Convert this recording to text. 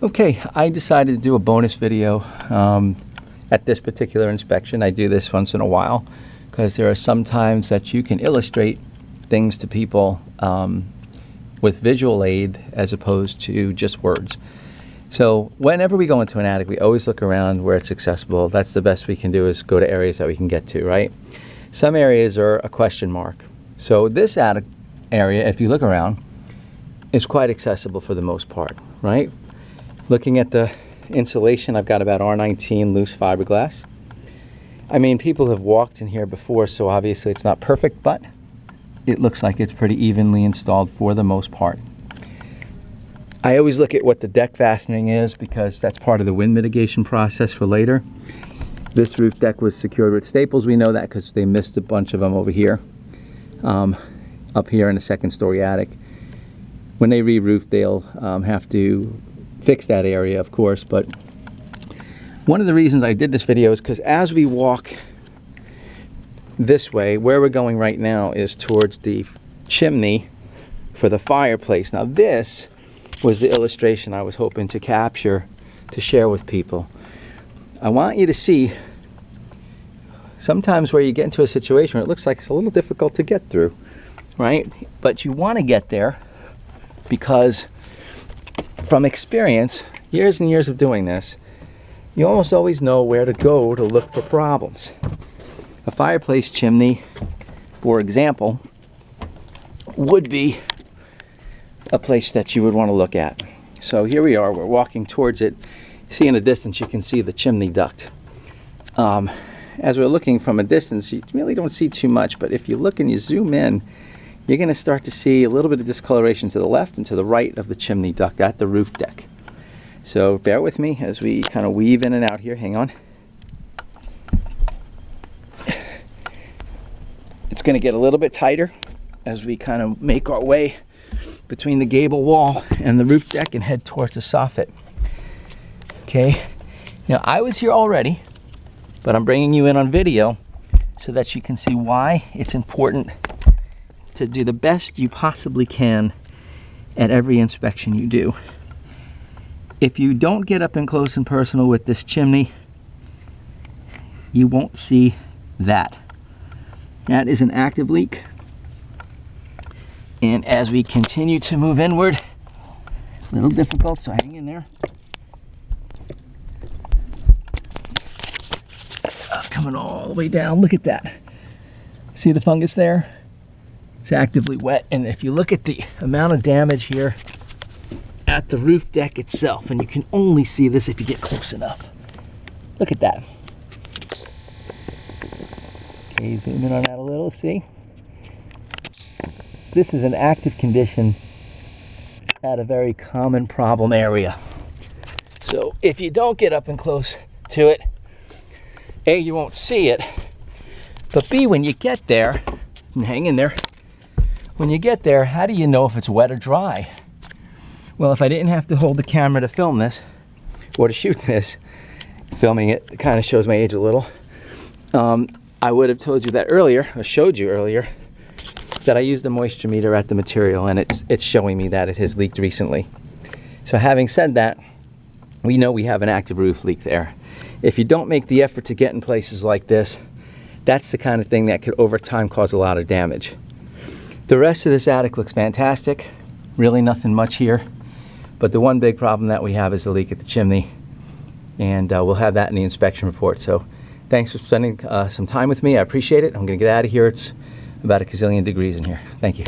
Okay, I decided to do a bonus video at this particular inspection. I do this once in a while because there are some times that you can illustrate things to people with visual aid as opposed to just words. So whenever we go into an attic, we always look around where it's accessible. That's the best we can do, is go to areas that we can get to, right? Some areas are a question mark. So this attic area, if you look around, is quite accessible for the most part, right? Looking at the insulation, I've got about R19 loose fiberglass. I mean, people have walked in here before, so obviously it's not perfect, but it looks like it's pretty evenly installed for the most part. I always look at what the deck fastening is because that's part of the wind mitigation process for later. This roof deck was secured with staples. We know that because they missed a bunch of them over here, up here in the second story attic. When they re-roof, they'll have to fix that area, of course. But one of the reasons I did this video is because as we walk this way, where we're going right now is towards the chimney for the fireplace. Now this was the illustration I was hoping to capture to share with people. I want you to see sometimes where you get into a situation where it looks like it's a little difficult to get through, right? But you want to get there because from experience, years and years of doing this, you almost always know where to go to look for problems. A fireplace chimney, for example, would be a place that you would want to look at. So here we are, we're walking towards it. See in the distance, you can see the chimney duct. As we're looking from a distance, you really don't see too much, but if you look and you zoom in, you're going to start to see a little bit of discoloration to the left and to the right of the chimney duct at the roof deck. So bear with me as we kind of weave in and out here. Hang on. It's going to get a little bit tighter as we kind of make our way between the gable wall and the roof deck and head towards the soffit. Okay, now I was here already, but I'm bringing you in on video so that you can see why it's important to do the best you possibly can at every inspection you do. If you don't get up and close and personal with this chimney, you won't see that. That is an active leak. And as we continue to move inward, a little difficult, so hang in there. Coming all the way down, look at that. See the fungus there? It's actively wet, and if you look at the amount of damage here at the roof deck itself, and you can only see this if you get close enough. Look at that. Okay, zoom in on that a little, see? This is an active condition at a very common problem area. So if you don't get up and close to it, A, you won't see it, but B, when you get there, and hang in there, when you get there, how do you know if it's wet or dry? Well, if I didn't have to hold the camera to film this, or to shoot this, filming it kind of shows my age a little, I would have told you that earlier, or showed you earlier, that I used a moisture meter at the material, and it's showing me that it has leaked recently. So having said that, we know we have an active roof leak there. If you don't make the effort to get in places like this, that's the kind of thing that could over time cause a lot of damage. The rest of this attic looks fantastic. Really nothing much here. But the one big problem that we have is the leak at the chimney. And we'll have that in the inspection report. So thanks for spending some time with me. I appreciate it. I'm going to get out of here. It's about a gazillion degrees in here. Thank you.